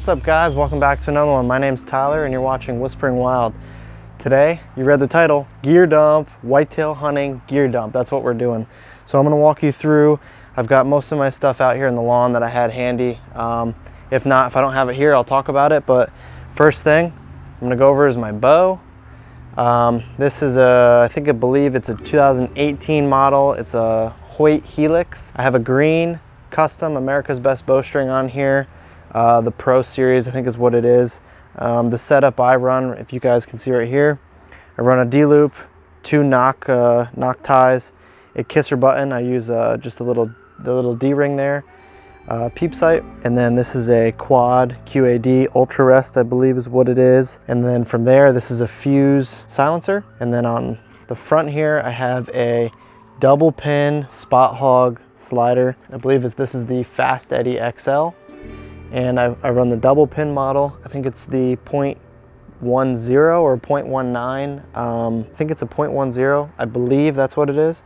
What's up guys, welcome back to another one. My name's Tyler and you're watching Whispering Wild. Today, you read the title, gear dump, whitetail hunting gear dump. That's what we're doing. So I'm gonna walk you through. I've got most of my stuff out here in the lawn that I had handy. If I don't have it here, I'll talk about it. But first thing I'm gonna go over is my bow. This is I believe it's a 2018 model. It's a Hoyt Helix. I have a green custom America's Best Bowstring on here. The Pro Series, I think is what it is. The setup I run, if you guys can see right here, I run a D-loop, two knock ties, a kisser button. I use just the little D-ring there, peep sight, and then this is a quad QAD Ultra Rest, I believe is what it is. And then from there, this is a Fuse silencer. And then on the front here, I have a double pin Spot Hog slider. I believe this is the Fast Eddy XL. And I run the double pin model. I think it's the 0.10 or 0.19. I think it's a 0.10. I believe that's what it is.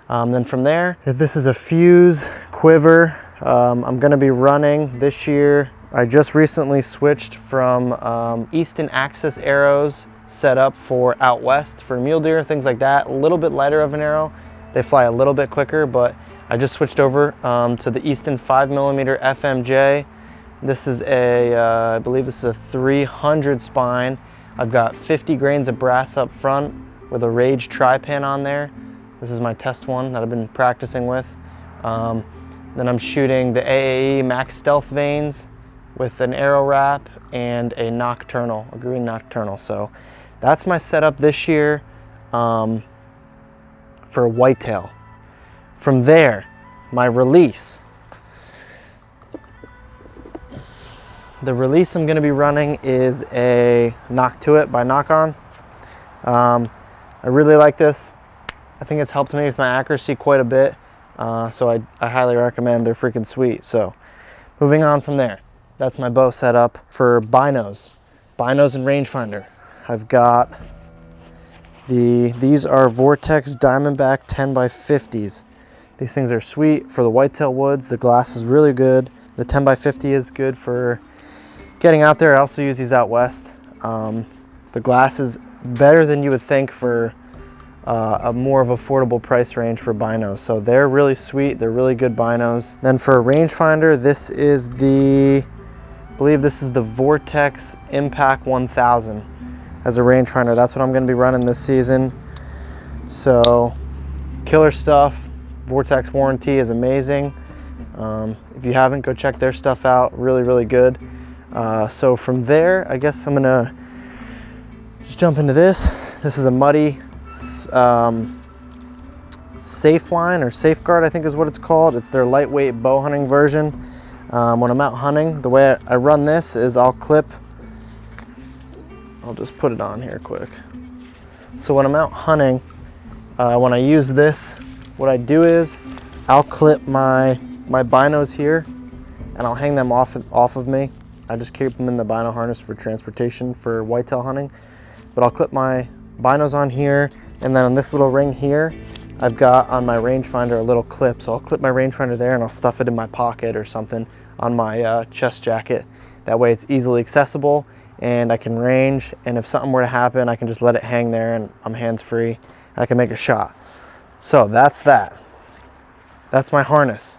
Then from there, this is a Fuse quiver. I'm gonna be running this year. I just recently switched from Easton Axis arrows set up for out west for mule deer, things like that. A little bit lighter of an arrow. They fly a little bit quicker, but I just switched over to the Easton 5mm FMJ. This is I believe this is a 300 spine. I've got 50 grains of brass up front with a Rage tri-pin on there. This is my test one that I've been practicing with. Then I'm shooting the AAE Max Stealth vanes with an arrow wrap and a nocturnal, a green nocturnal. So that's my setup this year for whitetail. From there, my release. The release I'm gonna be running is a Knock To It by Knock On. I really like this. I think it's helped me with my accuracy quite a bit. So I highly recommend. They're freaking sweet. So moving on from there, that's my bow setup. For binos and rangefinder, I've got these are Vortex Diamondback 10x50s. These things are sweet for the whitetail woods. The glass is really good. The 10x50 is good for getting out there. I also use these out west. The glass is better than you would think for a more of affordable price range for binos. So they're really sweet. They're really good binos. Then for a rangefinder, this is I believe this is the Vortex Impact 1000 as a rangefinder. That's what I'm going to be running this season. So killer stuff. Vortex warranty is amazing. If you haven't, go check their stuff out. Really, really good. So from there, I guess I'm gonna just jump into this. This is a Muddy Safe Line or Safeguard, I think is what it's called. It's their lightweight bow hunting version. When I'm out hunting, the way I run this is I'll just put it on here quick. So when I'm out hunting, when I use this, what I do is I'll clip my binos here and I'll hang them off of me. I just keep them in the bino harness for transportation for whitetail hunting. But I'll clip my binos on here, and then on this little ring here, I've got on my rangefinder a little clip. So I'll clip my rangefinder there and I'll stuff it in my pocket or something on my chest jacket. That way it's easily accessible and I can range, and if something were to happen, I can just let it hang there and I'm hands-free. I can make a shot. So that's that. That's my harness.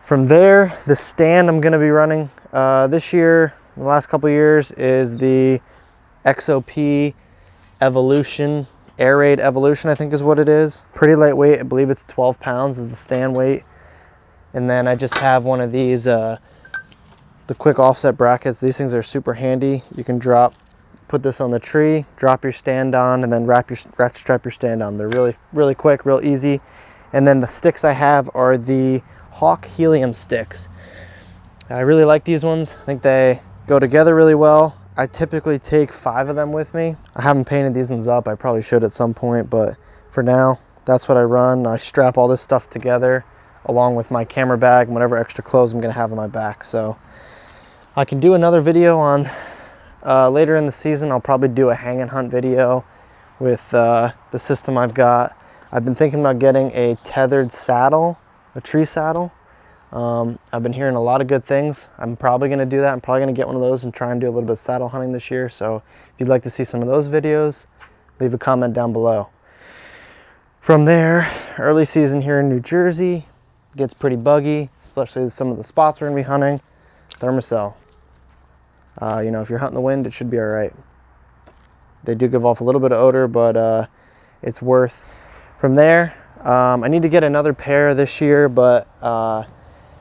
From there, the stand I'm gonna be running this year, the last couple years, is the XOP Evolution, Air Raid Evolution, I think is what it is. Pretty lightweight, I believe it's 12 pounds is the stand weight. And then I just have one of these, the quick offset brackets. These things are super handy. You can put this on the tree, drop your stand on, and then strap your stand on. They're really, really quick, real easy. And then the sticks I have are the Hawk Helium sticks. I really like these ones. I think they go together really well. I typically take 5 of them with me. I haven't painted these ones up. I probably should at some point, but for now, that's what I run. I strap all this stuff together along with my camera bag and whatever extra clothes I'm gonna have on my back. So I can do another video on later in the season. I'll probably do a hang and hunt video with the system I've got. I've been thinking about getting a tethered saddle, a tree saddle. I've been hearing a lot of good things. I'm probably going to do that. I'm probably going to get one of those and try and do a little bit of saddle hunting this year. So if you'd like to see some of those videos, leave a comment down below. From there, early season here in New Jersey, gets pretty buggy, especially some of the spots we're going to be hunting. Thermacell. You know, if you're hunting the wind, it should be all right. They do give off a little bit of odor, but it's worth. From there, I need to get another pair this year, but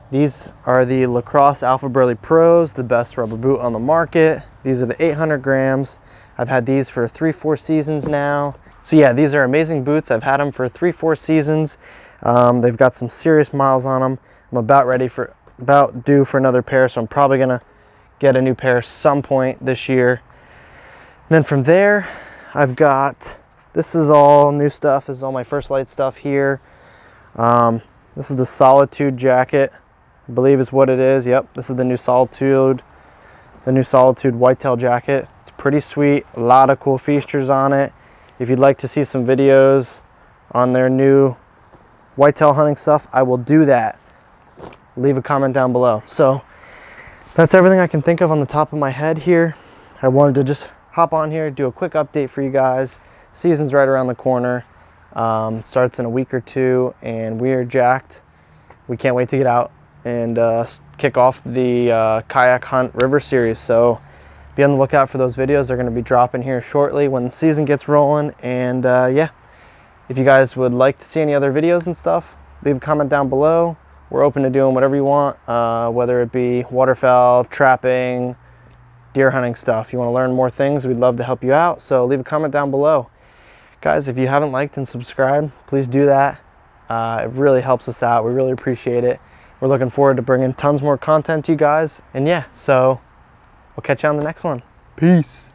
these are the Lacrosse Alpha Burley Pros, the best rubber boot on the market. These are the 800 grams. I've had these for 3-4 seasons now. So yeah, these are amazing boots. I've had them for 3-4 seasons. They've got some serious miles on them. I'm about due for another pair, so I'm probably gonna get a new pair some point this year. And then from there, I've got, this is all new stuff. This is all my First Light stuff here. This is the Solitude Jacket, I believe is what it is. Yep, this is the new Solitude Whitetail Jacket. It's pretty sweet, a lot of cool features on it. If you'd like to see some videos on their new whitetail hunting stuff, I will do that. Leave a comment down below. So that's everything I can think of on the top of my head here. I wanted to just hop on here, do a quick update for you guys. Season's right around the corner. Starts in a week or two, and we are jacked. We can't wait to get out and kick off the kayak hunt river series. So be on the lookout for those videos. They're going to be dropping here shortly when the season gets rolling. And yeah, if you guys would like to see any other videos and stuff, leave a comment down below. We're open to doing whatever you want, whether it be waterfowl, trapping, deer hunting stuff. You want to learn more things, we'd love to help you out. So leave a comment down below. Guys, if you haven't liked and subscribed, please do that. It really helps us out. We really appreciate it. We're looking forward to bringing tons more content to you guys. And yeah, so we'll catch you on the next one. Peace.